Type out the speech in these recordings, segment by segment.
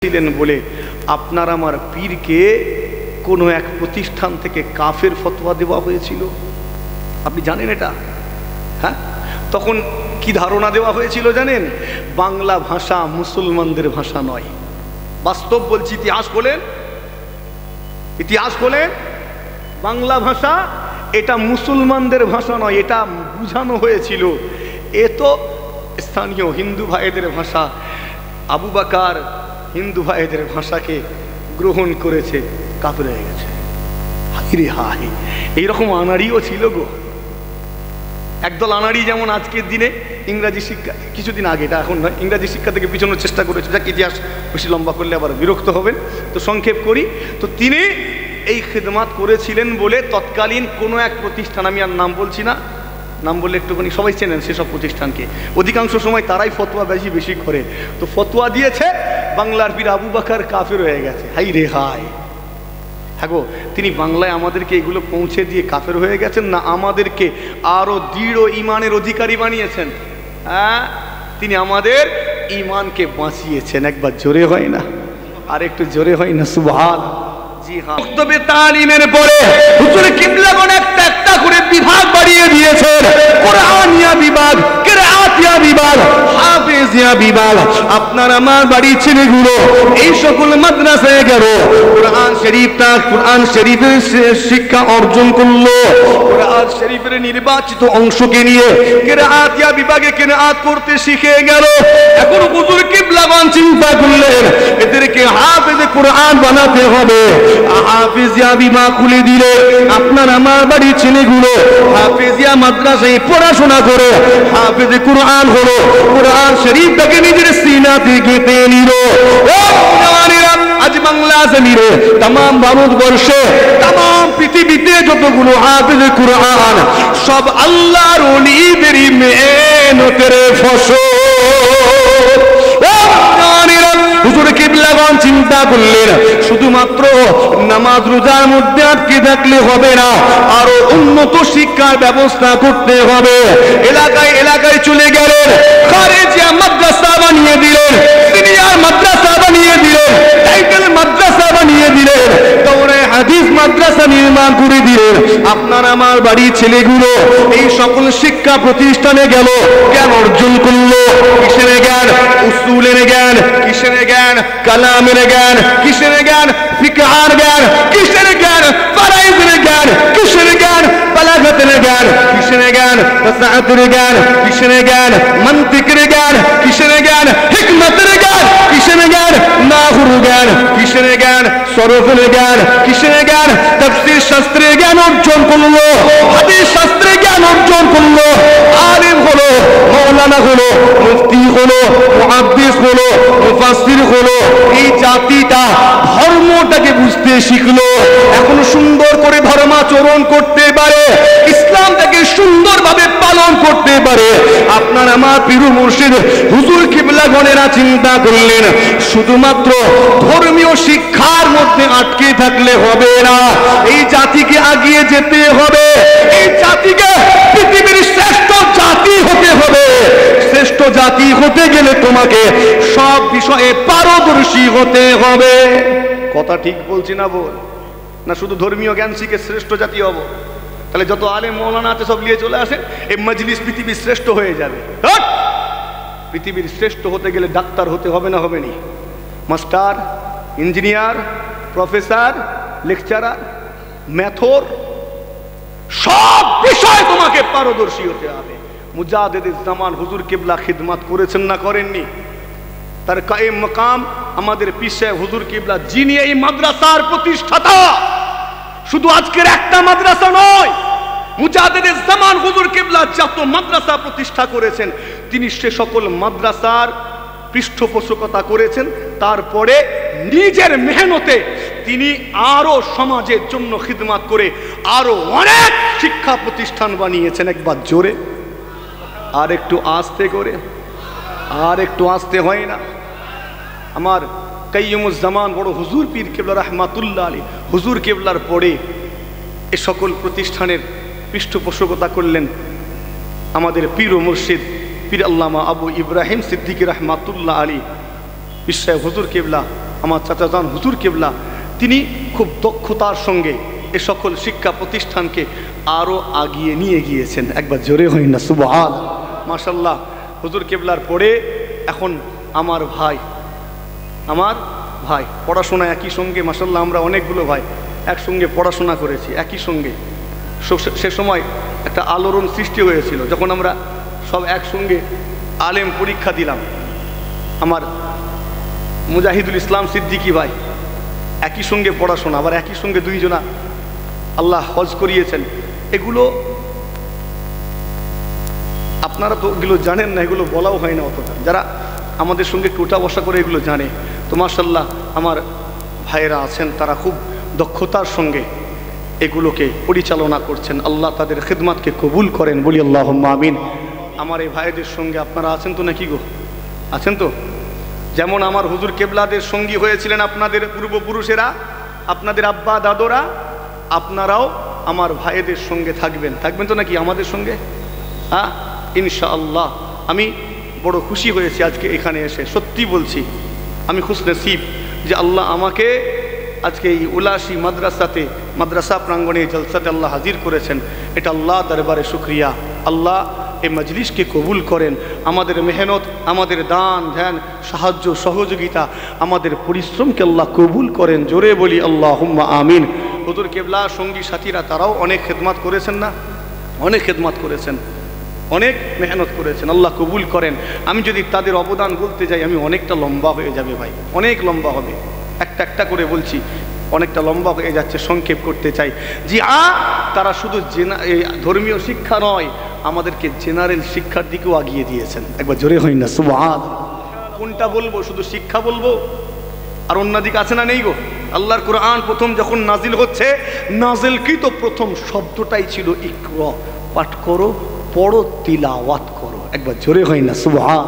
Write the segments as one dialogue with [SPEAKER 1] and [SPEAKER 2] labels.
[SPEAKER 1] ছিলেন বলে আপনার আমার পীরকে কোনো এক প্রতিষ্ঠান থেকে কাফের ফতোয়া দেওয়া হয়েছিল। আপনি জানেন এটা? হ্যাঁ, তখন কি ধারণা দেওয়া হয়েছিল জানেন? বাংলা ভাষা মুসলমানদের ভাষা নয়। বাস্তব বলছি, ইতিহাস বলেন বাংলা ভাষা এটা মুসলমানদের ভাষা নয়, এটা বুঝানো হয়েছিল এ তো স্থানীয় হিন্দু ভাইদের ভাষা। আবু বকর হিন্দু ভাইদের ভাষাকে গ্রহণ করেছে, কাফের হয়ে গেছে। হায় হায়, এইরকম আনাড়িও ছিল গো। একদল আনাড়ি যেমন আজকের দিনে ইংরাজি শিক্ষা, কিছুদিন আগে, এটা এখন নয়, ইংরাজি শিক্ষা থেকে পিছানোর চেষ্টা করেছে। যাক, ইতিহাস বেশি লম্বা করলে আবার বিরক্ত হবেন, তো সংক্ষেপ করি। তো তিনি এই খিদমাত করেছিলেন বলে তৎকালীন কোনো এক প্রতিষ্ঠান, আমি আর নাম বলছি না, নাম বললে একটুখানি সবাই চেনেন সেসব প্রতিষ্ঠানকে, অধিকাংশ সময় তারাই ফতোয়া বেশি করে। তো ফতোয়া দিয়েছে বাংলার পীর আবু বকর কাফের হয়ে গেছে। হাই রে হাই, হ্যাঁ গো, তিনি বাংলায় আমাদেরকে এগুলো পৌঁছে দিয়ে কাফের হয়ে গেছেন না আমাদেরকে আরো দৃঢ় ইমানের অধিকারী বানিয়েছেন? হ্যাঁ, তিনি আমাদের ইমানকে বাঁচিয়েছেন। একবার জোরে হয় না? আর একটু জোরে হয় না? সুবহান। জি হ্যাঁ, বক্তব্যে তালিমের পরে হুজুর কিবলাগণ একটা করে বিভাগ বাড়িয়ে দিয়েছেন। কোরআনিয়া বিভাগ, কিরাআতিয়া বিভাগ, হাফেজিয়া বিভাগ। আপনার আমার বাড়ির ছেলেগুলো এই সকল মাদ্রাসায় গেল, কোরআন শরীফের শিক্ষা অর্জন করলো। কোরআন শরীফের নির্বাচিত অংশকে নিয়ে কিরাআতিয়া বিভাগে কিরাআত করতে শিখে গেল। এখন হুজুর কিবলাগণ চিন্তা করলেন এদেরকে হাফেজে কোরআন বানাতে হবে। হাফেজিয়া বিভাগ খুলে দিলে আপনার আমার বাড়ির ছেলেগুলো হাফেজিয়া মাদ্রাসায় পড়াশোনা করে হাফেজে কোরআন হলো, কোরআন শরীফটাকে নিজের সিনাতে গেঁথে নিল। আজ বাংলা জমিনে, তাম ভারতবর্ষে, তাম পৃথিবীতে যতগুলো হাফেজে কোরআন সব আল্লাহর ওলিদেরই মেহনতের ফসল। হুজুর কিবলাগণ চিন্তা করলেন শুধুমাত্র নামাজ রোজার মধ্যে আটকে থাকলে হবে না, আরো উন্নত শিক্ষার ব্যবস্থা করতে হবে। এলাকায় চলে গেলেন, খারেজিয়া মাদ্রাসা বানিয়ে দিলেন, সিনিয়র মাদ্রাসা বানিয়ে দিলেন, টাইটেল মাদ্রাসা বানিয়ে দিলেন, দৌড়ে হাদিস মাদ্রাসা নির্মাণ করে দিলেন। আপনার আমার বাড়ির ছেলেগুলো এই সকল শিক্ষা প্রতিষ্ঠানে গেল, জ্ঞান অর্জন করলো। কিসের জ্ঞান? উসুলের জ্ঞান। কিসের জ্ঞান? কালামের জ্ঞান। কিসের জ্ঞান? ফিকহার জ্ঞান। কিসের জ্ঞান? ফারাইজের জ্ঞান। কিসের জ্ঞান? বালাগাতের জ্ঞান। কিসের জ্ঞান? ফাসাহাতের জ্ঞান। কিসের জ্ঞান? মানতিকের জ্ঞান। কিসের জ্ঞান? হিকমতের জ্ঞান। কিসের জ্ঞান? নাহুর জ্ঞান। কিসের জ্ঞান? সরফের জ্ঞান। কিসের জ্ঞান? তাফসীর শাস্ত্রের জ্ঞান অর্জন করলো, হাদিস শাস্ত্রের জ্ঞান অর্জন করলো, আলেম হলো, মাওলানা হলো, মুফতি হলো, মুহাদ্দিস হলো, মুফাসসির হলো। এই জাতিটা ধর্মটাকে বুঝতে শিখলো, এখন সুন্দর করে ধর্মাচরণ করতে পারে, ইসলামটাকে সুন্দরভাবে পালন করতে পারে। আপনার আমার পীর মুর্শিদ হুজুর কিবলাগণেরা চিন্তা করলেন শুধুমাত্র ধর্মীয় শিক্ষার মধ্যে আটকে থাকলে হবে না, এই জাতিকে এগিয়ে যেতে হবে, এই জাতিকে পৃথিবীর শ্রেষ্ঠ জাতি হতে হবে। শ্রেষ্ঠ জাতি হতে গেলে তোমাকে সব বিষয়ে পারদর্শী হতে হবে। কথা ঠিক বলছি না বল? না শুধু ধর্মীয় জ্ঞান শিখে শ্রেষ্ঠ জাতি হব? তাহলে যত আলেম মৌলানা আছে সব নিয়ে চলে আসে, এই মজলিস পৃথিবীর শ্রেষ্ঠ হয়ে যাবে। পৃথিবীর শ্রেষ্ঠ হতে গেলে ডাক্তার হতে হবে না? হবে নি? মাস্টার, ইঞ্জিনিয়ার, প্রফেসর, লেকচারার, মেথর, সব বিষয়ে তোমাকে পারদর্শী হতে হবে। মুজাদ্দিদ জামান হুজুর কিবলা খিদমত করেছেন না করেননি? তার কায়েম মাকাম আমাদের পীর সাহেব হুজুর কিবলা, যিনি এই মাদ্রাসার প্রতিষ্ঠাতা। শুধু আজকের একটা মাদ্রাসা নয়, মুজাদ্দিদ জামান হুজুর কিবলা যত মাদ্রাসা প্রতিষ্ঠা করেছেন তিনি সে সকল মাদ্রাসার পৃষ্ঠপোষকতা করেছেন। তারপরে নিজের মেহনতে তিনি আরো সমাজের জন্য খিদমত করে আরো অনেক শিক্ষা প্রতিষ্ঠান বানিয়েছেন। একবার জোরে, আর একটু আস্তে করে, আর একটু আস্তে হয় না? আমার কাইয়ুমুজ্জামান বড় হুজুর পীর কিবলা রহমাতুল্লাহ আলী হুজুর কিবলার পরে এ সকল প্রতিষ্ঠানের পৃষ্ঠপোষকতা করলেন আমাদের পীর ও মুর্শিদ পীর আল্লামা আবু ইব্রাহিম সিদ্দিকী রহমাতুল্লাহ আলী পীর সাহেব হুজুর কিবলা আমার চাচাজান হুজুর কেবলা তিনি খুব দক্ষতার সঙ্গে এ সকল শিক্ষা প্রতিষ্ঠানকে আরও আগিয়ে নিয়ে গিয়েছেন। একবার জোরে হই না সুবহান। মাশাল্লাহ, হুজুর কেবলার পরে এখন আমার ভাই পড়াশোনা একই সঙ্গে, মাশাল্লাহ আমরা অনেকগুলো ভাই একসঙ্গে পড়াশোনা করেছি একই সঙ্গে। সে সময় একটা আলোড়ন সৃষ্টি হয়েছিল যখন আমরা সব একসঙ্গে আলেম পরীক্ষা দিলাম। আমার মুজাহিদুল ইসলাম সিদ্দিকী ভাই একই সঙ্গে পড়াশোনা, আবার একই সঙ্গে দুইজনা আল্লাহ হজ করিয়েছেন। এগুলো আপনারা তো এগুলো জানেন না, এগুলো বলাও হয় না অতটা, যারা আমাদের সঙ্গে কোটা বসা করে এগুলো জানে। তো মাশাল্লাহ আমার ভাইয়েরা আছেন, তারা খুব দক্ষতার সঙ্গে এগুলোকে পরিচালনা করছেন। আল্লাহ তাদের খিদমাতকে কবুল করেন, বলি আল্লাহুম্মা আমিন। আমার এই ভাইদের সঙ্গে আপনারা আছেন তো নাকি গো? আছেন তো? যেমন আমার হুজুর কেবলাদের সঙ্গী হয়েছিলেন আপনাদের পূর্বপুরুষেরা, আপনাদের আব্বা দাদরা, আপনারাও আমার ভাইদের সঙ্গে থাকবেন তো নাকি আমাদের সঙ্গে? হ্যাঁ ইনশাআল্লাহ। আমি বড় খুশি হয়েছি আজকে এখানে এসে, সত্যি বলছি আমি খুশনসিব যে আল্লাহ আমাকে আজকে এই উলাসী মাদ্রাসা প্রাঙ্গণে জলসাতে আল্লাহ হাজির করেছেন। এটা আল্লাহ দরবারে শুকরিয়া। আল্লাহ এই মজলিসকে কবুল করেন, আমাদের মেহনত, আমাদের দান ধ্যান, সাহায্য সহযোগিতা, আমাদের পরিশ্রমকে আল্লাহ কবুল করেন। জোরে বলি আল্লাহুম্মা আমিন। হুজুর কেবলা সঙ্গী সাথীরা তারাও অনেক খেদমত করেছেন না? অনেক খেদমত করেছেন, অনেক মেহনত করেছেন, আল্লাহ কবুল করেন। আমি যদি তাদের অবদান বলতে যাই আমি অনেকটা লম্বা হয়ে যাবে ভাই, অনেক লম্বা হবে। একটা করে বলছি, অনেকটা লম্বা হয়ে যাচ্ছে, সংক্ষেপ করতে চাই। জি তারা শুধু ধর্মীয় শিক্ষা নয়, আমাদেরকে জেনারেল শিক্ষার দিকেও আগিয়ে দিয়েছেন। একবার জোরে হই না সুবহান। কোনটা বলবো? শুধু শিক্ষা বলবো আর অন্যদিকে আছে না নেই গো? আল্লাহর কোরআন প্রথম যখন নাজিল হচ্ছে, নাজিলকৃত প্রথম শব্দটাই ছিল ইকরা, পাঠ করো, পড়ো, তিলাওয়াত করো। একবার জোরে হয় না সুবহান।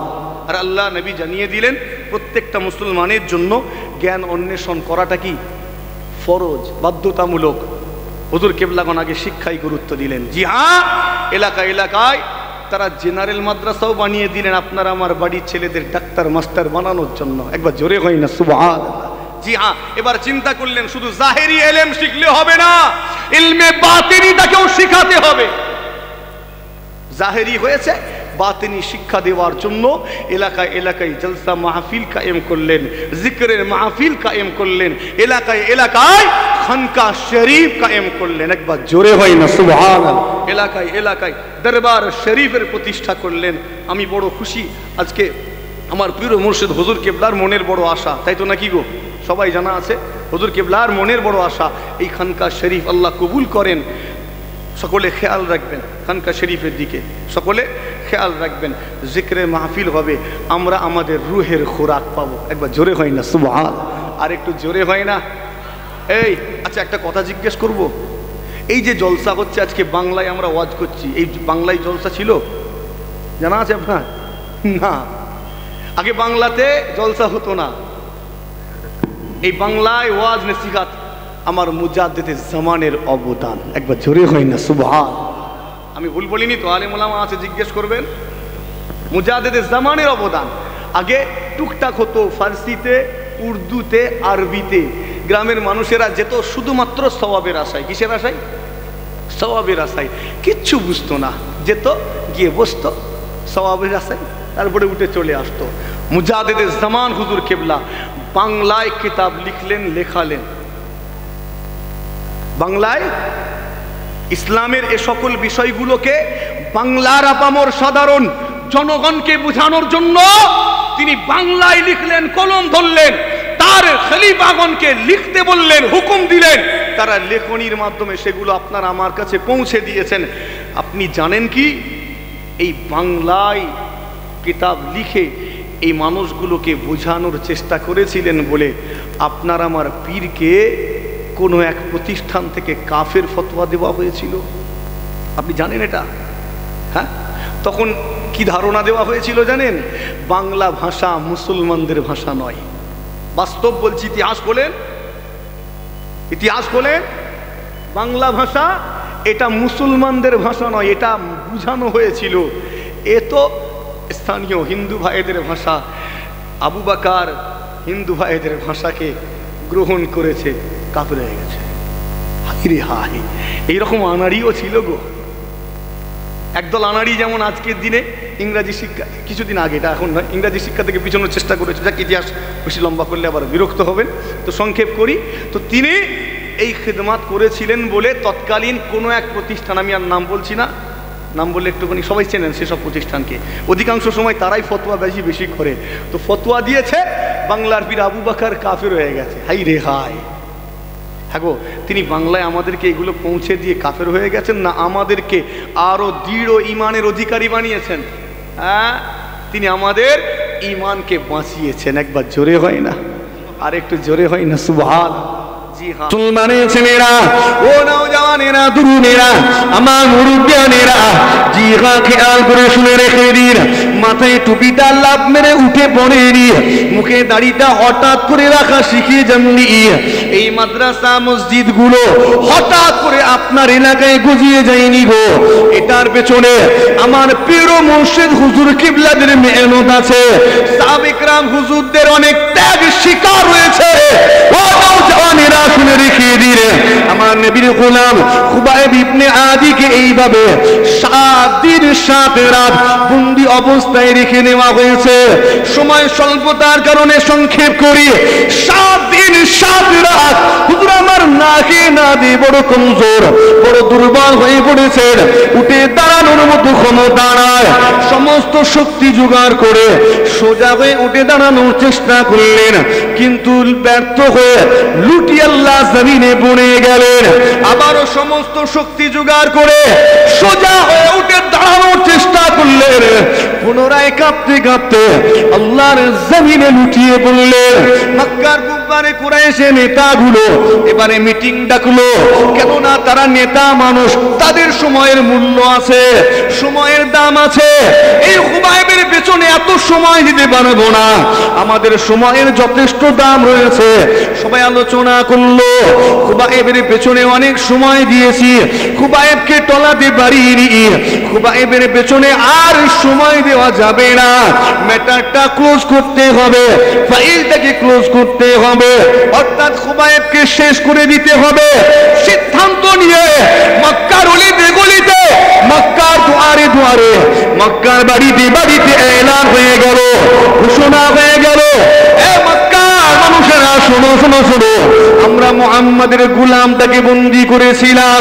[SPEAKER 1] আর আল্লাহ নবী জানিয়ে দিলেন প্রত্যেকটা মুসলমানের জন্য জ্ঞান অন্বেষণ করাটা কি ফরজ, বাধ্যতামূলক। হুজুর কেবলাগণ আগে শিক্ষায় গুরুত্ব দিলেন। জি হ্যাঁ, এলাকায় তারা জেনারেল মাদ্রাসাও বানিয়ে দিলেন আপনারা আমার বাড়ির ছেলেদের ডাক্তার মাস্টার বানানোর জন্য। একবার জোরে হয় না সুবহান। জি হ্যাঁ, এবার চিন্তা করলেন শুধু জাহেরি ইলম শিখলে হবে না, ইলমে বাতিনিটাকেও শিখাতে হবে। জাহেরি হয়েছে, বাতিনি শিক্ষা দেওয়ার জন্য এলাকায় জলসা মাহফিল কায়েম করলেন, জিকরের মাহফিল কায়েম করলেন, এলাকায় খানকা শরীফ কায়েম করলেন। একবার জোরে হয় না সুবহানাল্লাহ। এলাকায় দরবার শরীফের প্রতিষ্ঠা করলেন। আমি বড় খুশি আজকে। আমার প্রিয় মুর্শিদ হুজুর কেবলার মনের বড় আশা, তাই তো নাকি গো? সবাই জানা আছে হুজুর কেবলার মনের বড় আশা এই খানকা শরীফ আল্লাহ কবুল করেন। সকলে খেয়াল রাখবেন খানকা শরীফের দিকে, সকলে খেয়াল রাখবেন। জিকরে মাহফিল হবে, আমরা আমাদের রুহের খোরাক পাবো। একবার জোরে হয় না সুবহান। আর একটু জোরে হয় না? এই আচ্ছা একটা কথা জিজ্ঞেস করব, এই যে জলসা হচ্ছে আজকে বাংলায় আমরা ওয়াজ করছি, এই বাংলায় জলসা ছিল জানা আছে আপনার? না, আগে বাংলাতে জলসা হতো না। এই বাংলায় ওয়াজ নসিহত আমার মুজাদ্দিদে জামানের অবদান। একবার জোরে হয় না সুবহান। আমি ভুল বলিনি তো? আলেম ওলামা আছে, জিজ্ঞেস করবেন। মুজাদ্দিদে জামানের অবদান আগে টুকটাক হতো, ফার্সিতে, উর্দুতে, আরবিতে। গ্রামের মানুষেরা যেত শুধুমাত্র সওয়াবের আশায়। কিসের আশায়? সওয়াবের আশায়। কিচ্ছু বুঝতো না, যেত গিয়ে বসতো সওয়াবের আশায়, তারপরে উঠে চলে আসতো। মুজাদ্দিদে জামান হুজুর কেবলা বাংলায় কিতাব লিখলেন, লেখালেন। বাংলায় ইসলামের এ সকল বিষয়গুলোকে বাংলার আপামর সাধারণ জনগণকে বোঝানোর জন্য তিনি বাংলায় লিখলেন, কলম ধরলেন। তার খলিফাগণকে লিখতে বললেন, হুকুম দিলেন। তারা লেখনির মাধ্যমে সেগুলো আপনার আমার কাছে পৌঁছে দিয়েছেন। আপনি জানেন কি, এই বাংলায় কিতাব লিখে এই মানুষগুলোকে বোঝানোর চেষ্টা করেছিলেন বলে আপনার আমার পীরকে কোনো এক প্রতিষ্ঠান থেকে কাফের ফতোয়া দেওয়া হয়েছিল। আপনি জানেন এটা? হ্যাঁ, তখন কি ধারণা দেওয়া হয়েছিল জানেন? বাংলা ভাষা মুসলমানদের ভাষা নয়। বাস্তব বলছি, ইতিহাস বলেন বাংলা ভাষা এটা মুসলমানদের ভাষা নয়, এটা বুঝানো হয়েছিল এ তো স্থানীয় হিন্দু ভাইদের ভাষা। আবু বকর, হিন্দু ভাইদের ভাষাকে গ্রহণ করেছে, কাফের হয়ে গেছে। হায় হায়, এইরকম আনাড়িও ছিল গো। একদল আনাড়ি যেমন আজকের দিনে ইংরাজি শিক্ষা, কিছুদিন আগে, এটা এখন নয়, ইংরাজি শিক্ষা থেকে পিছানোর চেষ্টা করেছে। যাক, ইতিহাস বেশি লম্বা করলে আবার বিরক্ত হবেন, তো সংক্ষেপ করি। তো তিনি এই খিদমাত করেছিলেন বলে তৎকালীন কোনো এক প্রতিষ্ঠান, আমি আর নাম বলছি না, নাম বললে একটুখানি সবাই চেনেন সেসব প্রতিষ্ঠানকে, অধিকাংশ সময় তারাই ফতোয়া বেশি করে। তো ফতোয়া দিয়েছে বাংলার পীর আবু বকর কাফের হয়ে গেছে। হাই রে হাই, হ্যাঁ গো, তিনি বাংলায় আমাদেরকে এগুলো পৌঁছে দিয়ে কাফের হয়ে গেছেন না আমাদেরকে আরো দৃঢ় ইমানের অধিকারী বানিয়েছেন? হ্যাঁ, তিনি আমাদের ইমানকে বাঁচিয়েছেন। একবার জোরে হয় না, আর একটু জোরে হয় না সুবহান। মুসলমানের ছেলেরা, ও নওজওয়ানেরা, তরুণেরা, আমার মুরব্বিয়ানেরা, জি হ্যাঁ, খেয়াল করে শুনে রেখে দিন। মাথায় টুপিটা লাভ মেরে উঠে পড়েনি, মুখে দাড়িটা হঠাৎ করে রাখা শিখিয়ে যাননি। এই মাদ্রাসা মসজিদ গুলো হঠাৎ করে আপনার এলাকায় গজিয়ে যায়নি গো। এটার পেছনে আমার প্রিয় মুর্শিদ হুজুর কিবলাদের মেহনত আছে, সাহাবা ইকরাম হুজুরদের অনেক ত্যাগ শিকার হয়েছে। ও নওজওয়ানেরা, শুনে রেখে দিন, আমার নবীর গোলাম খুবাইব ইবনে আদিকে এইভাবে 7 দিন 7 রাত বন্দি অবস্থায় রেখে নেওয়া হয়েছে। সময় স্বল্পতার কারণে সংক্ষেপ করি, 7 দিন 7 রাত হুজুর আমার নাকে না দিয়ে বড় কমজোর, বড় দুর্বল হয়ে পড়েছেন, উঠে দাঁড়ানোর মতো ক্ষমতা নাই। সমস্ত শক্তি জোগাড় করে সোজা হয়ে উঠে দাঁড়ানোর চেষ্টা করলেন, কিন্তু ব্যর্থ হয়ে লুটি আল্লাহ জমিনে পড়ে গেলেন। আবারও সমস্ত শক্তি জোগাড় করে সোজা হয়ে উঠে দাঁড়ানোর চেষ্টা করলেন, পুনরায় কাঁপতে কাঁপতে আল্লাহর জমিনে লুটিয়ে পড়লেন। মক্কার কুফারে কুরাইশের নেতাগুলো এবারে মিটিং ডাকলো, কেননা তারা নেতা মানুষ, তাদের সময়ের মূল্য আছে, সময়ের দাম আছে। এই খুবাইবের পেছনে এত সময় দিতে পারবো না, আমাদের সময়ের যথেষ্ট দাম রয়েছে। সবাই আলোচনা করলো, খুবাইবের পেছনে অনেক সময় দিয়েছি, খুবাইবকে টলাতে পারিনি, খুবাইবের পেছনে আর সময় দেওয়া যাবে না, ম্যাটারটা ক্লোজ করতে হবে, ফাইলটাকে ক্লোজ করতে হবে, অর্থাৎ খুবাইবকে শেষ করে দিতে হবে। সিদ্ধান্ত নিয়ে মক্কার অলিতে গলিতে, মক্কার দুয়ারে দুয়ারে, মক্কার বাড়িতে বাড়িতে এলান হয়ে গেল, ঘোষণা হয়ে গেল, এ মক্কার মানুষেরা শোনো শোনো শোনো, আমরা মুহাম্মাদের গোলামটাকে বন্দী করেছিলাম,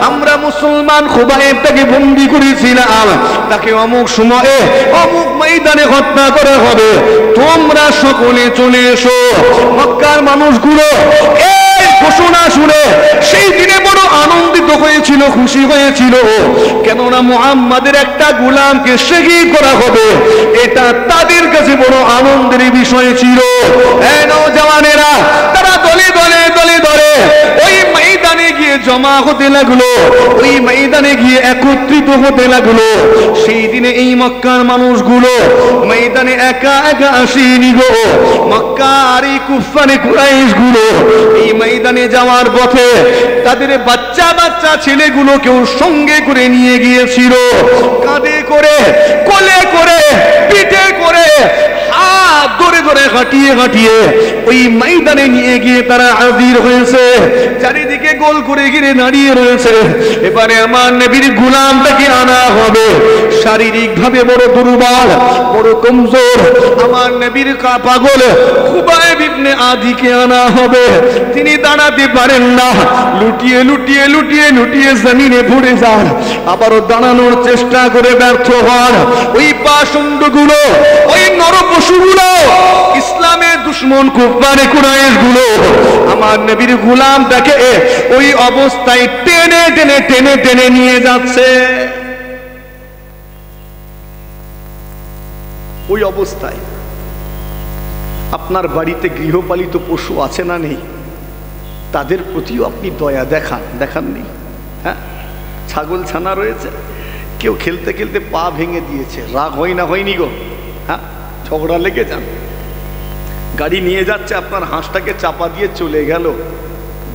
[SPEAKER 1] আমরা মুসলমান খুবাইবটাকে বন্দী করেছিলাম, তাকে অমুক সময়ে অমুক ময়দানে হত্যা করা হবে, তোমরা সকলে চলে এসো। মক্কার মানুষগুলো এই ঘোষণা শুনে সেই দিনে বড় আনন্দিত হয়েছিল, খুশি হয়েছিল, কেননা মুহাম্মাদের একটা গোলামকে শহীদ করা হবে, এটা তাদের কাছে বড় আনন্দের বিষয় ছিল। এই নওজওয়ানেরা, তারা দলে দলে দলে দলে ওই ময়দানে গিয়ে জমা হতে লাগলো, ওই ময়দানে গিয়ে একত্রিত হতে লাগলো। সেই দিনে এই মক্কার মানুষগুলো ময়দানে একা একা আসেনি গো, মক্কার এই কুফারে কুরাইশ গুলো এই ময়দানে যাওয়ার পথে তাদের বাচ্চা বাচ্চা ছেলেগুলোকেও সঙ্গে করে নিয়ে গিয়েছিল, কাঁধে করে, কোলে করে, পিঠে করে, হাত ধরে ধরে হাঁটিয়ে হাঁটিয়ে ওই ময়দানে নিয়ে গিয়ে তারা হাজির হয়েছে। চারিদিকে গোল করে ঘিরে দাঁড়িয়ে রয়েছে। এবারে আমার নবীর গোলামটাকে আনা হবে, শারীরিক ভাবে বড় দুর্বল, বড় কমজোর, আমার নবীর পাগল খুবাইব ইবনে আদিকে আনা হবে। তিনি দাঁড়াতে পারেন না, লুটিয়ে লুটিয়ে লুটিয়ে লুটিয়ে জমিনে পড়ে যান, আবারও দাঁড়ানোর চেষ্টা করে ব্যর্থ হন। ওই পাষণ্ডগুলো, ওই নরপশুগুলো, ইসলামের দুশ্মন কুফারে কুরাইশ গুলো আমার নবীর গোলামটাকে ওই অবস্থায় টেনে টেনে টেনে টেনে নিয়ে যাচ্ছে। ওই অবস্থায় আপনার বাড়িতে গৃহপালিত পশু আছে না নেই? তাদের প্রতিও আপনি দয়া দেখাননি? হ্যাঁ, ছাগল ছানা রয়েছে, কেউ খেলতে খেলতে পা ভেঙে দিয়েছে, রাগ হয় না হয়নি গো? হ্যাঁ, ঝগড়া লেগে যান, গাড়ি নিয়ে যাচ্ছে, আপনার হাঁসটাকে চাপা দিয়ে চলে গেল,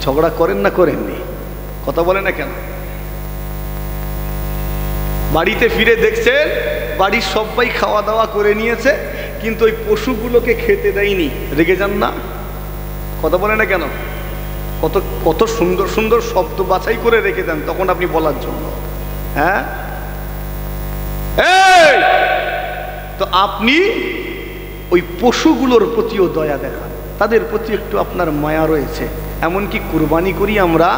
[SPEAKER 1] ঝগড়া করেন না করেননি? কথা বলে না কেন? বাড়িতে ফিরে দেখছেন বাড়ির সবাই খাওয়া দাওয়া করে নিয়েছে, কিন্তু ওই পশুগুলোকে খেতে দেয়নি। রেগে যান না, কথা বলে না কেন? কত কত সুন্দর সুন্দর শব্দ বাছাই করে রেখে দেন তখন আপনি বলার জন্য। হ্যাঁ, তো আপনি ওই পশুগুলোর প্রতিও দয়া দেখান, তাদের প্রতি একটু আপনার মায়া রয়েছে। এমনকি কুরবানি করি আমরা,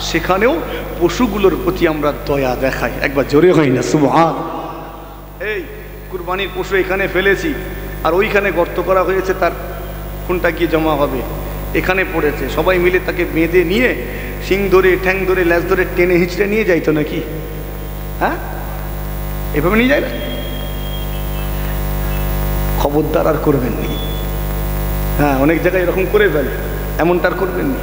[SPEAKER 1] সেখানেও পশুগুলোর প্রতি আমরা দয়া দেখাই। একবার জোরে হয় না সুবহান। এই কুরবানির পশু এখানে ফেলেছি, আর ওইখানে গর্ত করা হয়েছে, তার কোনটা গিয়ে জমা হবে, এখানে পড়েছে, সবাই মিলে তাকে বেঁধে নিয়ে শিং ধরে, ঠ্যাং ধরে, ল্যাজ ধরে টেনে হিঁচড়ে নিয়ে যাইতো নাকি? হ্যাঁ, এভাবে নিয়ে যায় না? খবরদার আর করবেন নি। হ্যাঁ, অনেক জায়গায় এরকম করে ফেলে, এমনটা আর করবেন নি।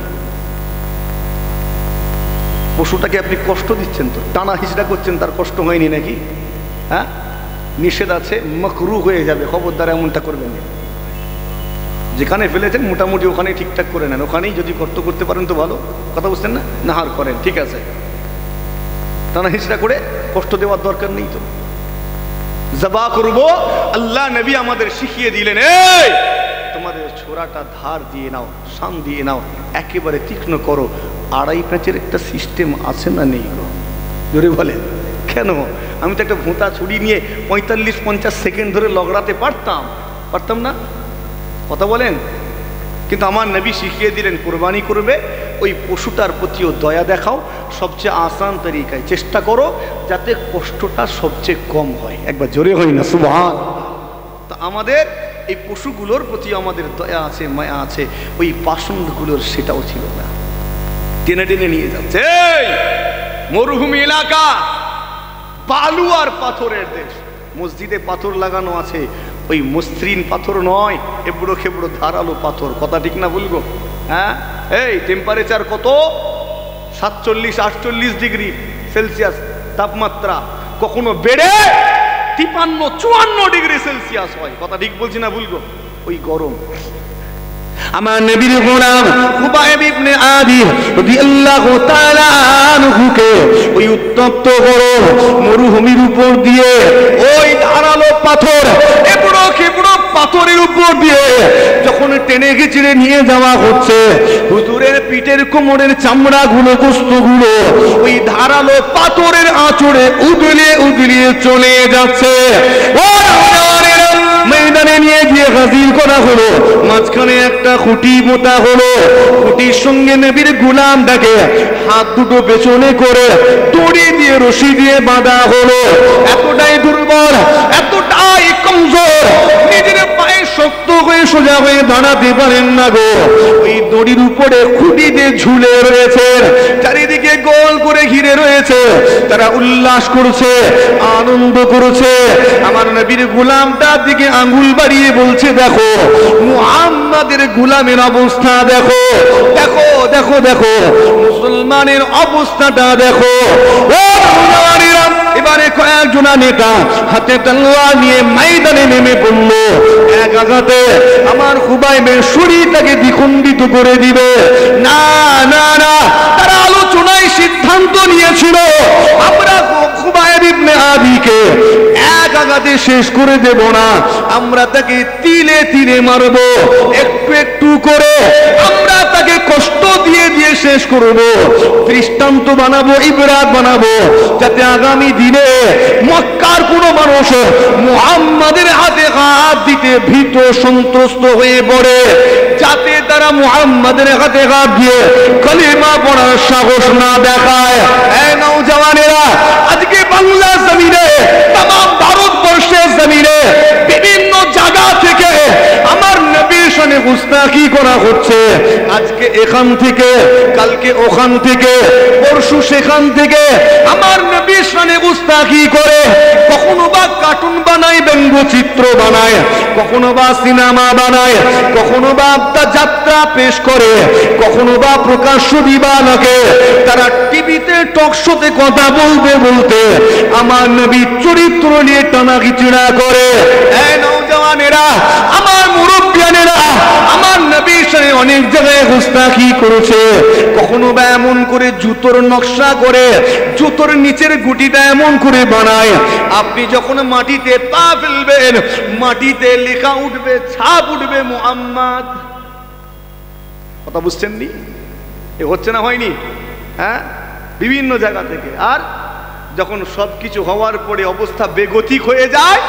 [SPEAKER 1] পশুটাকে আপনি কষ্ট দিচ্ছেন, তো টানা হিচড়া করছেন, তার কষ্ট হয়নি নাকি? হ্যাঁ, নিষেধ আছে, মাকরুহ হয়ে যাবে, খবরদার এমনটা করবেন না। যেখানে ফেলেছেন মোটামুটি ওখানেই ঠিকঠাক করে নেন, ওখানেই যদি কর্ত করতে পারেন তো ভালো, কথা বুঝছেন না? নাহার করেন, ঠিক আছে, টানা হিচড়া করে কষ্ট দেওয়ার দরকার নেই। তো জবা করবো, আল্লাহ নবী আমাদের শিখিয়ে দিলেন, এই তোমাদের ছোরাটা ধার দিয়ে নাও, শান দিয়ে নাও, একেবারে তীক্ষ্ণ করো। আড়াই প্যাঁচের একটা সিস্টেম আছে না নেই গো? জোরে বলেন। কেন? আমি তো একটা ভোঁতা ছুরি নিয়ে 45-50 সেকেন্ড ধরে লগড়াতে পারতাম না? কথা বলেন। কিন্তু আমার নবী শিখিয়ে দিলেন, কোরবানি করবে ওই পশুটার প্রতিও দয়া দেখাও, সবচেয়ে আসান তরিকায় চেষ্টা করো যাতে কষ্টটা সবচেয়ে কম হয়। একবার জোরে হয় না সুবহান। তা আমাদের এই পশুগুলোর প্রতি আমাদের দয়া আছে, মায়া আছে, ওই পাষণ্ডগুলোর সেটাও ছিল না। টেনে টেনে নিয়ে যাচ্ছে। মরুভূমি এলাকা, বালু আর পাথরের দেশ, মসজিদে পাথর লাগানো আছে, ওই মসৃণ পাথর নয়, এবড়ো খেবড়ো ধারালো পাথর। কথা ঠিক না বলবো? হ্যাঁ, এই টেম্পারেচার কত? 47-48 ডিগ্রি সেলসিয়াস তাপমাত্রা, কখনো বেড়ে 53-54 ডিগ্রি সেলসিয়াস হয়। কথা ঠিক বলছি না বলবো? ওই গরম। আমার নবীর গোলাম খুবাইব ইবনে আদি রাদিয়াল্লাহু তাআলা আনহুকে ওই উত্তপ্ত গরম মরুভূমির উপর দিয়ে, ওই ধারালো পাথর, এবড়ো খেবড়ো পাথরের উপর দিয়ে যখন টেনে গিয়ে নিয়ে যাওয়া হচ্ছে, হুজুরের পিঠের কোমরের চামড়াগুলো, গোশতগুলো ওই ধারালো পাথরের আঁচড়ে উদলিয়ে উদলিয়ে চলে যাচ্ছে। ময়দানে নিয়ে গিয়ে হাজির করা হলো, মাঝখানে একটা খুঁটি পোঁতা হলো, খুঁটির সঙ্গে নবীর গোলামটাকে হাত দুটো পেছনে করে দড়ি দিয়ে, রশি দিয়ে বাঁধা হলো। এতটাই দুর্বল, এতটাই কমজোর, নিজের পায়ে শক্ত হয়ে সোজা হয়ে দাঁড়াতে পারেন না গো। ওই দড়ির উপরে খুঁটি দিয়ে ঝুলে রয়েছে, চারিদিকে গোল করে ঘিরে রয়েছে, তারা উল্লাস করছে, আনন্দ করছে। আমার নবীর গোলামটার দিকে আঙ্গুল বাড়িয়ে বলছে, দেখো মুহাম্মাদের গোলামের অবস্থা, দেখো দেখো দেখো দেখো মুসলমানের অবস্থাটা দেখো। ও মুসলমানেরা, এবারে কয়েকজন নেতা হাতে তলোয়ার নিয়ে ময়দানে নেমে পড়ল। এক আঘাতে আমার খুবাইবের শরীরটাকে দ্বিখণ্ডিত করে দিবে। না না না, তারা আলোচনায় সিদ্ধান্ত নিয়েছিল, আমরা খুবাইব ইবনে আদিকে এক আঘাতে শেষ করে দেব না, আমরা তাকে তিলে তিলে মারব, একটু একটু করে আমরা তাকে কষ্ট দিয়ে দিয়ে শেষ করব, দৃষ্টান্ত বানাবো, ইবরাত বানাবো, যাতে আগামী দিনে মক্কার কোনো মানুষ মুহাম্মাদের হাতে হাত দিতে ভীত সন্ত্রস্ত হয়ে পড়ে, যাতে তারা মুহাম্মাদের হাতে হাত দিয়ে কালিমা পড়ার সাহস না দেখায়। এই নওজওয়ানেরা, আজকে বাংলা জমিনে, तमाम ভারতবর্ষের জমিনে বিভিন্ন জায়গা থেকে আমার নবীর শানে গুস্তাখি করা হচ্ছে। আজকে এখান থেকে, কালকে ওখান থেকে, পরশু সেখান থেকে আমার নবীর শানে গুস্তাখি করে, কখনো বা কার্টুন বানায়, ব্যঙ্গচিত্র বানায়, কখনো বা সিনেমা বানায়, কখনো বা যাত্রা পেশ করে, কখনো বা প্রকাশ্য দিবালোকে তারা টিভিতে টক শোতে কথা বলতে বলতে আমার নবীর চরিত্র নিয়ে টানাখিচড়া করে। এই নওজওয়ানেরা, আমার মুরব্বিয়ানেরা, আমার নবীর অনুষ্ঠানে অনেক জায়গায় গুস্তাখি করেছে। কখনো বা এমন করে জুতোর নকশা করে জুতোর নিচের গুটিটা এমন করে বানায়, আপনি যখন মাটিতে পা ফেলবেন মাটিতে লেখা উঠবে, ছাপ উঠবে মুহাম্মদ। কথা বুঝছেন নি? এ হচ্ছে না হয়নি? হ্যাঁ, বিভিন্ন জায়গা থেকে। আর যখন সবকিছু হওয়ার পরে অবস্থা বেগতিক হয়ে যায়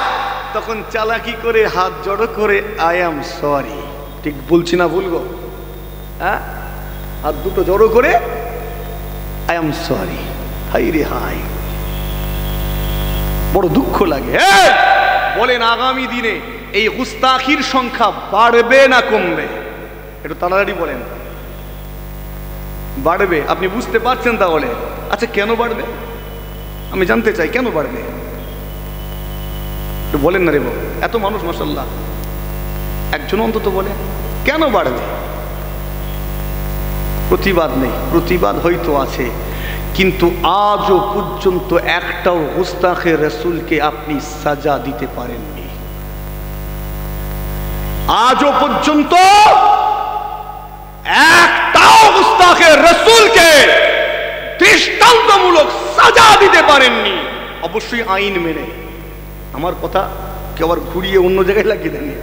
[SPEAKER 1] তখন চালাকি করে হাত জড়ো করে আই এম সরি, ঠিক বলছি না ভুলবো? হ্যাঁ, হাত দুটো জড়ো করে আই এম সরি। হাই রে হাই, বড় দুঃখ লাগে। বলেন আগামী দিনে এই গুস্তাখির সংখ্যা বাড়বে না কমবে? একটু তাড়াতাড়ি বলেন। বাড়বে। আপনি বুঝতে পারছেন তাহলে? আচ্ছা, কেন বাড়বে আমি জানতে চাই, কেন বাড়বে একটু বলেন না রে বাবু। এত মানুষ মাশাআল্লাহ, একজন অন্তত বলে কেন বাড়বে? প্রতিবাদ নেই। প্রতিবাদ হয়তো আছে, কিন্তু আজও পর্যন্ত একটাও গুস্তাখে রাসূলকে আপনি সাজা দিতে পারেননি। আজও পর্যন্ত একটাও গুস্তাখে রাসূলকে দৃষ্টান্তমূলক সাজা দিতে পারেননি। অবশ্যই আইন মেনে। আমার কথা কেউ আবার ঘুরিয়ে অন্য জায়গায় লাগিয়ে দেননি।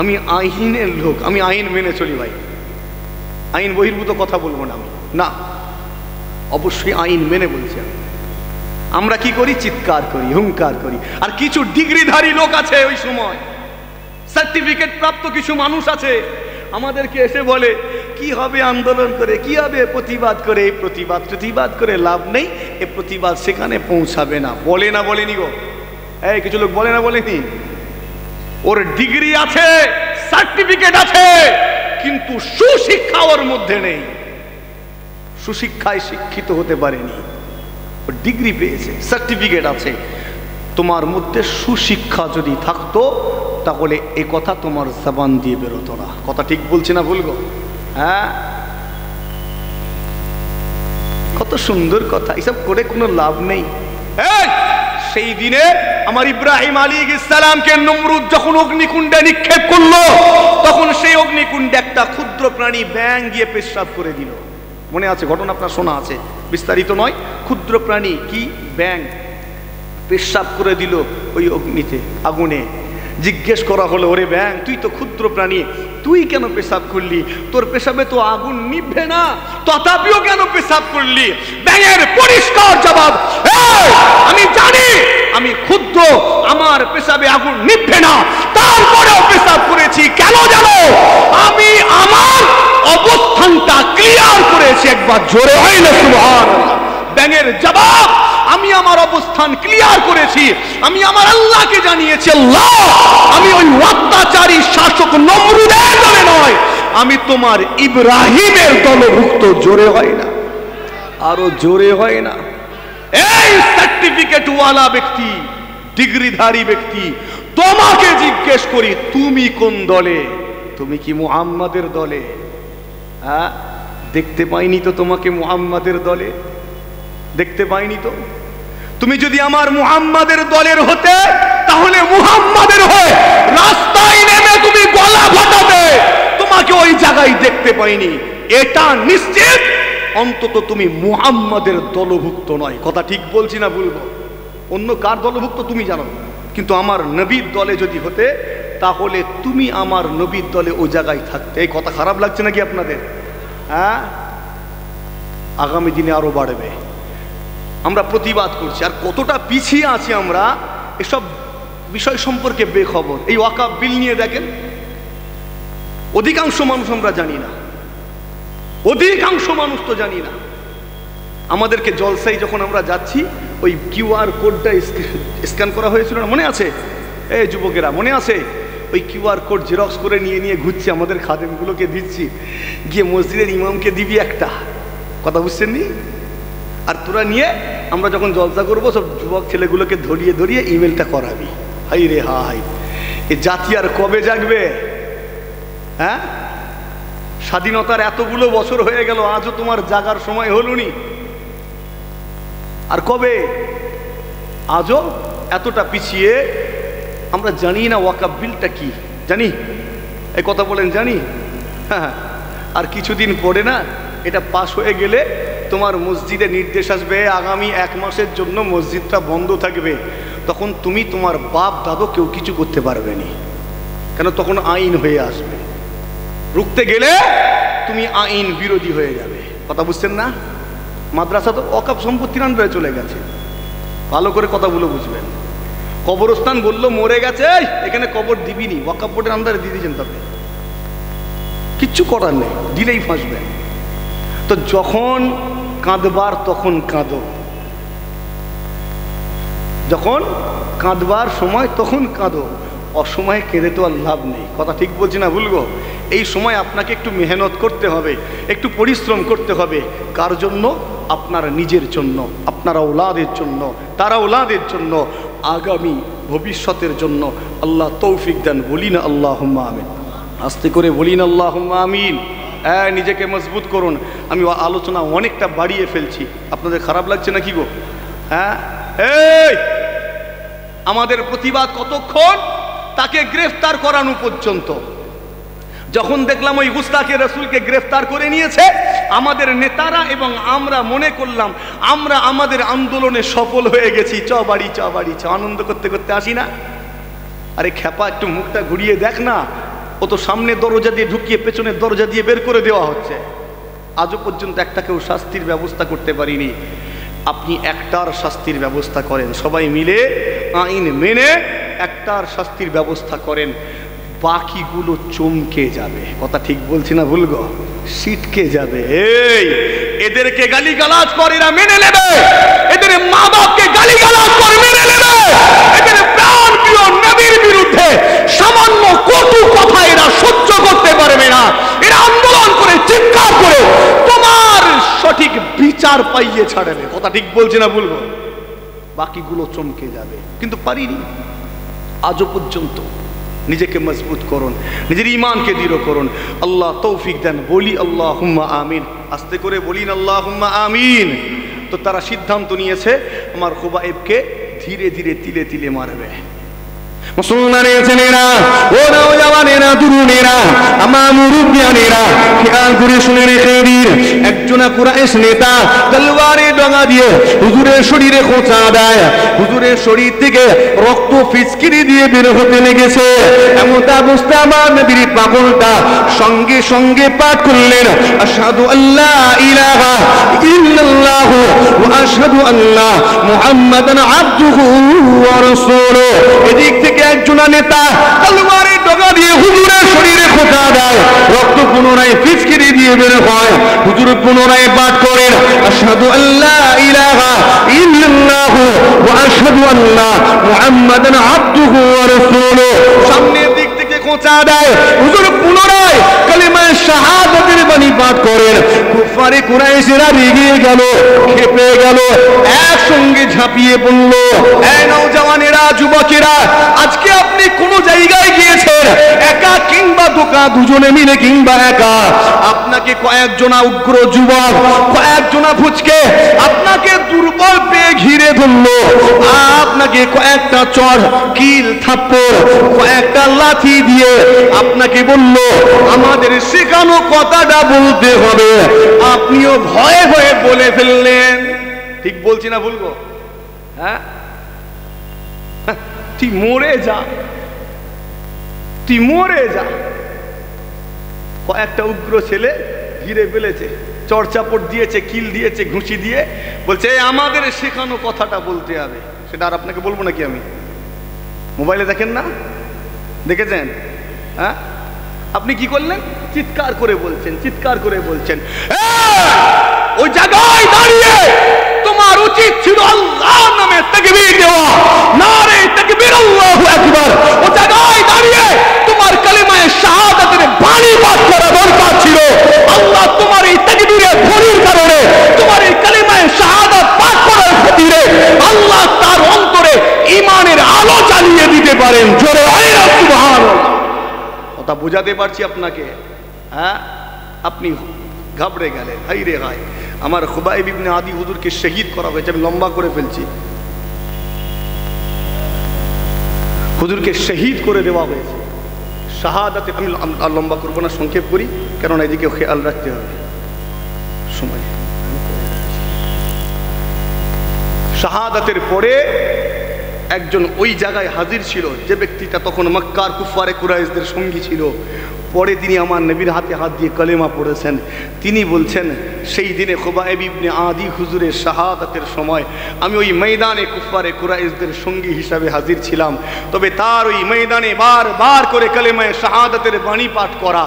[SPEAKER 1] আমি আইনের লোক, আমি আইন মেনে চলি ভাই। আইন বহির্ভূত কথা বলবো না আমি, না, অবশ্যই আইন মেনে বলছি আমি। আমরা কি করি? চিৎকার করি, হুঙ্কার করি। আর কিছু ডিগ্রিধারী লোক আছে, ওই সময় সার্টিফিকেট প্রাপ্ত কিছু মানুষ আছে, আমাদেরকে এসে বলে কি হবে আন্দোলন করে, কি হবে প্রতিবাদ করে। এই প্রতিবাদ করে লাভ নেই, এ প্রতিবাদ সেখানে পৌঁছাবে না। বলে না বলেনি গো? এই কিছু লোক বলে না বলেনি? ওর ডিগ্রি আছে, সার্টিফিকেট আছে, কিন্তু সুশিক্ষা ওর মধ্যে নেই। সুশিক্ষায় শিক্ষিত হতে পারেনি। ও ডিগ্রি পেয়েছে, সার্টিফিকেট আছে। তোমার মধ্যে সুশিক্ষা যদি থাকতো তাহলে এ কথা তোমার জবান দিয়ে বেরোতো না। কথা ঠিক বলছি না ভুল গো? হ্যাঁ, কত সুন্দর কথা। এসব করে কোনো লাভ নেই। সেই দিনে আমার ইব্রাহিম আলাইহিস সালামকে নমরুদ যখন অগ্নিকুণ্ডে নিক্ষেপ করলো, তখন সেই অগ্নিকুণ্ডে একটা ক্ষুদ্র প্রাণী ব্যাঙ গিয়ে পেশাব করে দিল। মনে আছে ঘটনা? আপনার শোনা আছে, বিস্তারিত নয়। ক্ষুদ্র প্রাণী কি ব্যাঙ পেশাব করে দিল ওই অগ্নিতে, আগুনে। জিজ্ঞেস করা হলো, ওরে ব্যাঙ, তুই তো ক্ষুদ্র প্রাণী, তুই কেন পেশাব করলি? তোর পেশাবে তো আগুন নিভবে না, তথাপিও কেন পেশাব করলি? ব্যাঙের পরিষ্কার জবাব, আমি জানি আমি ক্ষুদ্র, আমার পেশাবে আগুন নিভবে না, তারপরেও পেশাব করেছি। কেন জানো? আমি আমার অবস্থানটা ক্লিয়ার করেছি। একবার জোরে হয় না সুবহানাল্লাহ? ব্যাঙের জবাব, আমি আমার অবস্থান ক্লিয়ার করেছি। আমি আমার আল্লাহকে জানিয়েছি, আল্লাহ, আমি ওই অত্যাচারী শাসক নমরুদের দলে নয়, আমি তোমার ইব্রাহিমের দলভুক্ত। জোরে হয় না? আরো জোরে হয় না? এই সার্টিফিকেট ওয়ালা ব্যক্তি, ডিগ্রিধারী ব্যক্তি, তোমাকে জিজ্ঞেস করি, তুমি কোন দলে? তুমি কি মুহাম্মাদের দলে? হ্যাঁ, দেখতে পাইনি তো তোমাকে মুহাম্মাদের দলে, দেখতে পাইনি তো। তুমি যদি আমার মুহাম্মাদের দলের হতে, তাহলে মুহাম্মাদের হয়ে রাস্তায় নেমে তুমি গলা ফাটাবে। তোমাকে ওই জায়গায় দেখতে পাইনি, এটা নিশ্চিত অন্তত তুমি মুহাম্মাদের দলভুক্ত নয়। কথা ঠিক বলছি না ভুলবো? অন্য কার দলভুক্ত তুমি জানো, কিন্তু আমার নবীর দলে যদি হতে, তাহলে তুমি আমার নবীর দলে ওই জায়গায় থাকতে। এই কথা খারাপ লাগছে নাকি আপনাদের? হ্যাঁ, আগামী দিনে আরো বাড়বে। আমরা প্রতিবাদ করছি, আর কতটা পিছিয়ে আছি আমরা এসব বিষয় সম্পর্কে বেখবর। এই ওয়াকফ বিল নিয়ে দেখেন, অধিকাংশ মানুষ আমরা জানি না, অধিকাংশ মানুষ তো জানি না। আমাদেরকে জলসাই যখন আমরা যাচ্ছি, ওই কিউআর কোডটা স্ক্যান করা হয়েছিল না, মনে আছে? এই যুবকেরা মনে আছে? ওই কিউআর কোড জেরক্স করে নিয়ে নিয়ে ঘুরছি, আমাদের খাদেমগুলোকে দিচ্ছি, গিয়ে মসজিদের ইমামকে দিবি একটা। কথা বুঝছেন নি? আর তোরা নিয়ে আমরা যখন জলসা করবো, সব যুবক ছেলেগুলোকে ধরিয়ে ধরিয়ে ইমেলটা করাবি। হাই রে হাই, এ জাতি আর কবে জাগবে? হ্যাঁ, স্বাধীনতার এতগুলো বছর হয়ে গেল, আজও তোমার জাগার সময় হলুনি। আর কবে? আজও এতটা পিছিয়ে। আমরা জানি না ওয়াকফ বিলটা কি, জানি? এই কথা বলেন, জানি? হ্যাঁ, আর কিছুদিন পরে না এটা পাস হয়ে গেলে তোমার মসজিদে নির্দেশ আসবে আগামী 1 মাসের জন্য মসজিদটা বন্ধ থাকবে। তখন তুমি তোমার বাপ দাদু কেউ কিছু করতে পারবে না, কেন তখন আইন হয়ে আসবে। রুখতে গেলে তুমি আইন বিরোধী হয়ে যাবে। কথা বুঝছেন না? মাদ্রাসা তো ওয়াকফ সম্পত্তির আন্ডারে চলে গেছে, ভালো করে কথাগুলো বুঝবেন। কবরস্থান বললো মরে গেছে, এখানে কবর দিবিনি, ওয়াকফ বোর্ডের আন্ডারে দিয়ে দিয়েছেন, তবে কিচ্ছু করার নেই, দিলেই ফাঁসবেন। তো যখন কাঁদবার তখন কাঁদো, যখন কাঁদবার সময় তখন কাঁদো, অসময়ে কেঁদে তো আর লাভ নেই। কথা ঠিক বলছি না ভুলবো? এই সময় আপনাকে একটু মেহনত করতে হবে, একটু পরিশ্রম করতে হবে। কার জন্য? আপনার নিজের জন্য, আপনার ঔলাদের জন্য, তারা ঔলাদের জন্য, আগামী ভবিষ্যতের জন্য। আল্লাহ তৌফিক দেন, বলি না আল্লাহুম্মা আমিন। আস্তে করে বলি না আল্লাহুম্মা আমিন। হ্যাঁ, নিজেকে মজবুত করুন। আমি আলোচনা অনেকটা বাড়িয়ে ফেলছি, আপনাদের খারাপ লাগছে নাকি গো? হ্যাঁ, এই আমাদের প্রতিবাদ কতক্ষণ? তাকে গ্রেফতার করানো পর্যন্ত। যখন দেখলাম ওই গুস্তাখে রাসূলকে গ্রেফতার করে নিয়েছে, আমাদের নেতারা এবং আমরা মনে করলাম আমরা আমাদের আন্দোলনে সফল হয়ে গেছি। চ বাড়ি চ বাড়ি চ, আনন্দ করতে করতে আসি না? আরে খেপা, একটু মুখটা ঘুরিয়ে দেখ না। ও তো সামনের দরজা দিয়ে ঢুকিয়ে পেছনের দরজা দিয়ে বের করে দেওয়া হচ্ছে। আজও পর্যন্ত একটা কেউ শাস্তির ব্যবস্থা করতে পারিনি। আপনি একটার শাস্তির ব্যবস্থা করেন, সবাই মিলে আইন মেনে একটার শাস্তির ব্যবস্থা করেন, বাকিগুলো চমকে যাবে। কথা ঠিক বলছি না ভুল গো? সিটকে যাবে। এই এদেরকে গালিগালাজ করে এরা মেনে নেবে, এদের মা বাপকে গালিগালাজ করে মেনে নেবে, এদের প্রাণ প্রিয় নবীর বিরুদ্ধে সামান্য কটু কথা এরা সহ্য করতে পারবে না। এরা আন্দোলন করে চিৎকার করে তোমার সঠিক বিচার পাইয়ে ছাড়বে। কথা ঠিক বলছি না ভুল গো? বাকিগুলো চমকে যাবে, কিন্তু পারিনি আজও পর্যন্ত। নিজেকে মজবুত করুন, নিজের ঈমানকে দৃঢ় করুন। আল্লাহ তৌফিক দেন, বলি আল্লাহুম্মা আমিন। আস্তে করে বলিন আল্লাহুম্মা আমিন। তো তারা সিদ্ধান্ত নিয়েছে আমার খুবাইবকে ধীরে ধীরে তিলে তিলে মারবে। মুসলমানের ছেলেরা, ও নওজওয়ানেরা, তরুণেরা, আমার মুরব্বিয়ানেরা, খেয়াল করে শুনে রেখে দিন। একজন কুরাইশ নেতা তলোয়ারে ডগা দিয়ে হুজুরের শরীরে খোঁচা দেয়। হুজুরের শরীর থেকে রক্ত ফিচকিরি দিয়ে বের হতে লেগেছে। এমন অবস্থা আমার নবীর পাগলটা সঙ্গে সঙ্গে পাঠ করলেন, আশহাদু আল্লা ইলাহা ইল্লাল্লাহ ওয়া আশহাদু আন্না মুহাম্মাদান আবদুহু ওয়া রাসূলুহু। এদিক থেকে একজন নেতা তলোয়ারে ডগা দিয়ে হুজুরের শরীরে খোঁচা দেয়, রক্ত পুনরায় ফিচকিরি দিয়ে বের হয়। হুজুর পুনরায় পাঠ করেন, আশহাদু আল্লা ইলাহা ইল্লাল্লাহু ওয়া আশহাদু আন্না মুহাম্মাদান আবদুহু ওয়া রাসূলুহু। সামনের দিক থেকে খোঁচা দেয়, হুজুর পুনরায় কালিমা শাহাদাতের বাণী পাঠ করেন। কুফারে কুরাইশরা রেগে গেল, ক্ষেপে গেল, একসঙ্গে ঝাঁপিয়ে পড়ল। এই নওজওয়ানেরা, যুবকেরা, আজকে আপনি কোন জায়গায় গিয়েছেন, একা কিংবা দোকা, দুজনে মিলে কিংবা একা, আপনাকে কয়েকজনা উগ্র যুবক, কয়েকজনা ফুচকে আপনাকে দুর্বল পেয়ে ঘিরে ধরলো। আপনাকে কয়েকটা চড়, কিল, থাপ্পড়, কয়েকটা লাঠি দিয়ে আপনাকে বলল আমাদের শেখানো কথাটা বলতে হবে। আপনিও ভয়ে ভয়ে বলে ফেললেন। ঠিক বলছি না ভুলবো? হ্যাঁ, তুই মরে যা, তুই মরে যা। কয়েকটা উগ্র ছেলে ঘিরে ফেলেছে, চড়চাপড় দিয়েছে, কিল দিয়েছে, ঘুষি দিয়ে বলছে আমাদের শেখানো কথাটা বলতে হবে। সেটা আর আপনাকে বলবো নাকি আমি? মোবাইলে দেখেন না, দেখেছেন? হ্যাঁ, আপনি কি করলেন? চিৎকার করে বলছেন, চিৎকার করে বলছেন। ওই জায়গায় দাঁড়িয়ে তোমার উচিত ছিল আল্লাহর নামে তাকবীর দেওয়া, নারে তাকবীর, আল্লাহু আকবার। ওই জায়গায় দাঁড়িয়ে তোমার কালিমায়ে শাহাদাতের বাণী পাঠ করা দরকার ছিল। আল্লাহ তোমার এই তাকবীরের ধ্বনির কারণে, তোমার এই কালিমায়ে শাহাদাত পাঠ করার খাতিরে আল্লাহ তার অন্তরে ঈমানের আলো জ্বালিয়ে দিতে পারেন। জোরে আল্লাহু সুবহানাল্লাহ। কথা বোঝাতে পারছি আপনাকে? হ্যাঁ, আপনি ঘাবড়ে গেলেন। হাই রে হাই, আমার খুবাইব ইবনে আদি হুজুরকে শহীদ করা হয়েছে। আমি লম্বা করে ফেলছি। হুজুরকে শহীদ করে দেওয়া হয়েছে। শাহাদাতে, আমি লম্বা করবো না, সংক্ষেপ করি, কেননা এদিকে খেয়াল রাখতে হবে সময়। শাহাদাতের পরে একজন ওই জায়গায় হাজির ছিল, যে ব্যক্তিটা তখন মক্কার কুফারে কুরাইশদের সঙ্গী ছিল। পরে তিনি আমার নবীর হাতে হাত দিয়ে কলেমা পড়েছেন। তিনি বলছেন, সেই দিনে খুবাইব ইবনে আদি হুজুরের শাহাদাতের সময় আমি ওই ময়দানে কুফারে কুরাইশদের সঙ্গী হিসাবে হাজির ছিলাম। তবে তার ওই ময়দানে বারবার করে কলেমায়ে শাহাদাতের বাণী পাঠ করা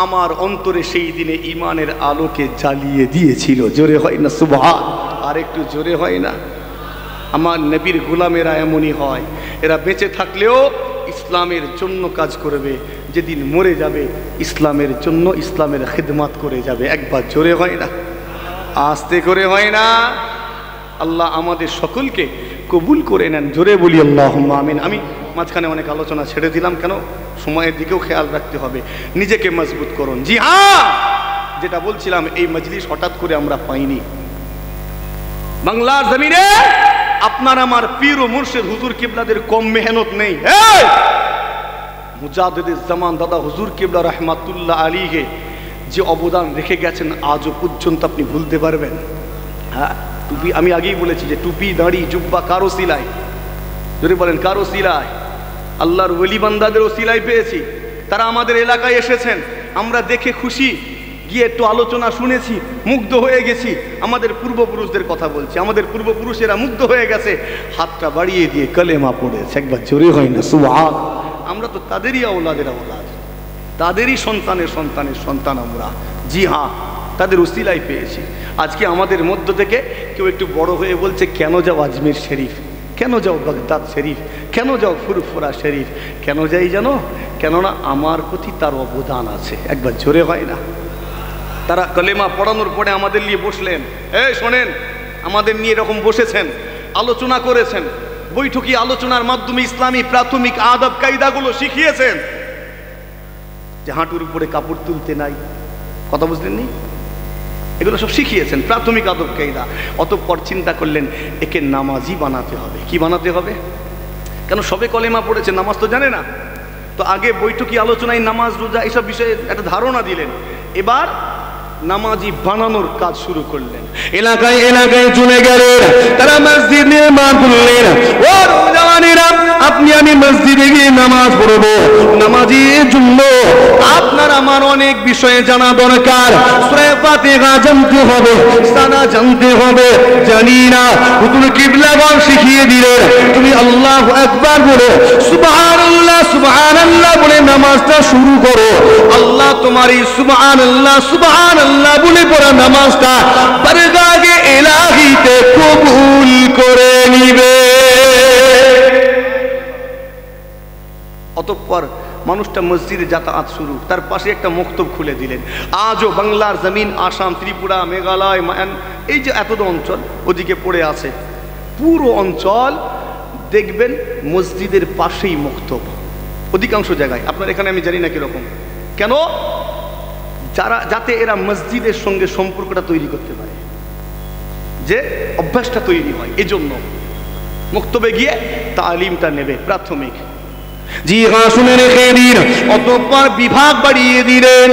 [SPEAKER 1] আমার অন্তরে সেই দিনে ঈমানের আলোকে জ্বালিয়ে দিয়েছিল। জোরে হয় না সুবহান? আর একটু জোরে হয় না? আমার নবীর গোলামেরা এমনই হয়, এরা বেঁচে থাকলেও ইসলামের জন্য কাজ করবে, যেদিন মরে যাবে ইসলামের জন্য, ইসলামের খিদমত করে যাবে। একবার জোরে হয় না? আস্তে করে হয় না? আল্লাহ আমাদের সকলকে কবুল করে নেন। জোরে বলি আল্লাহুম্মা আমিন। আমি মাঝখানে অনেক আলোচনা ছেড়ে দিলাম, কেন সময়ের দিকেও খেয়াল রাখতে হবে। নিজেকে মজবুত করুন। জি হ্যাঁ, যেটা বলছিলাম, এই মজলিস হঠাৎ করে আমরা পাইনি। বাংলার জমিনে আপনার আমার পীর ও মুর্শিদ হুজুর কিবলাদের কম মেহনত নেই। মুজাদ্দিদে জামান দাদা হুজুর কিবলা রহমাতুল্লাহ আলাইহি যে অবদান রেখে গেছেন আজও পর্যন্ত আপনি ভুলতে পারবেন? হ্যাঁ, টুপি, আমি আগেই বলেছি যে টুপি দাড়ি জুব্বা কারো সিলাই, যদি বলেন কারো সিলাই, আল্লাহর ওলি বান্দাদেরও সিলাই পেয়েছি। তারা আমাদের এলাকায় এসেছেন, আমরা দেখে খুশি, গিয়ে একটু আলোচনা শুনেছি, মুগ্ধ হয়ে গেছি। আমাদের পূর্বপুরুষদের কথা বলছি, আমাদের পূর্বপুরুষেরা মুগ্ধ হয়ে গেছে, হাতটা বাড়িয়ে দিয়ে কলেমা পড়েছে। একবার জোরে হয় না সুবহান? আমরা তো তাদেরই আওলাদের আওলাদ, তাদেরই সন্তানের সন্তানের সন্তান আমরা। জি হ্যাঁ, তাদের উসিলাই পেয়েছি। আজকে আমাদের মধ্য থেকে কেউ একটু বড় হয়ে বলছে, কেন যাও আজমির শরীফ, কেন যাও বাগদাদ শরীফ, কেন যাও ফুরফুরা শরীফ, কেন যাই জানো? কেননা আমার প্রতি তার অবদান আছে। একবার জোরে হয় না? তারা কলেমা পড়ানোর পরে আমাদের নিয়ে বসলেন, এই শোনেন, আমাদের নিয়ে এরকম বসেছেন, আলোচনা করেছেন, বৈঠকি আলোচনার মাধ্যমে ইসলামী প্রাথমিক আদব কায়দাগুলো শিখিয়েছেন। যে হাঁটুর উপরে কাপড় তুলতে নাই, কথা বুঝলেননি? এগুলো সব শিখিয়েছেন, প্রাথমিক আদব কায়দা। অতঃপর চিন্তা করলেন, একে নামাজি বানাতে হবে। কি বানাতে হবে? কেন সবে কলেমা পড়েছে, নামাজ তো জানে না। তো আগে বৈঠকি আলোচনায় নামাজ রোজা এসব বিষয়ে একটা ধারণা দিলেন, এবার নামাজি বানানোর কাজ শুরু করলেন। এলাকায় এলাকায় চলে গেলেন, তারা মসজিদ নির্মাণ করলেন। ও নওজওয়ানেরা, আপনি আমি মসজিদে গিয়ে নামাজ পড়বো, নামাজের জন্য আপনার আমার অনেক বিষয়ে জানা দরকার। সূরা ফাতিহা জানতে হবে, সানা জানতে হবে। জানি না, হুজুর কিবলাগণ শিখিয়ে দিলেন, তুমি আল্লাহু আকবার বলে, সুবহানাল্লাহ সুবহানাল্লাহ বলে নামাজটা শুরু করো। আল্লাহ তোমার এই সুবহানাল্লাহ সুবহানাল্লাহ বলে পড়া নামাজটা বারগাহে ইলাহিতে কবুল করে নিবে। অতঃপর মানুষটা মসজিদে যাতায়াত শুরু, তার পাশে একটা মক্তব খুলে দিলেন। আজও বাংলার জমিন, আসাম, ত্রিপুরা, মেঘালয়, এই যে এতটা অঞ্চল ওদিকে পড়ে আছে, পুরো অঞ্চল দেখবেন মসজিদের পাশেই মক্তব, অধিকাংশ জায়গায়। আপনার এখানে আমি জানি না কিরকম, কেন? যাতে এরা মসজিদের সঙ্গে সম্পর্কটা তৈরি করতে পারে, যে অভ্যাসটা তৈরি হয়, এজন্য মক্তবে গিয়ে তালিমটা নেবে প্রাথমিক। জি হ্যাঁ, শুনে রেখে দিন। অতঃপর বিভাগ বাড়িয়ে দিলেন।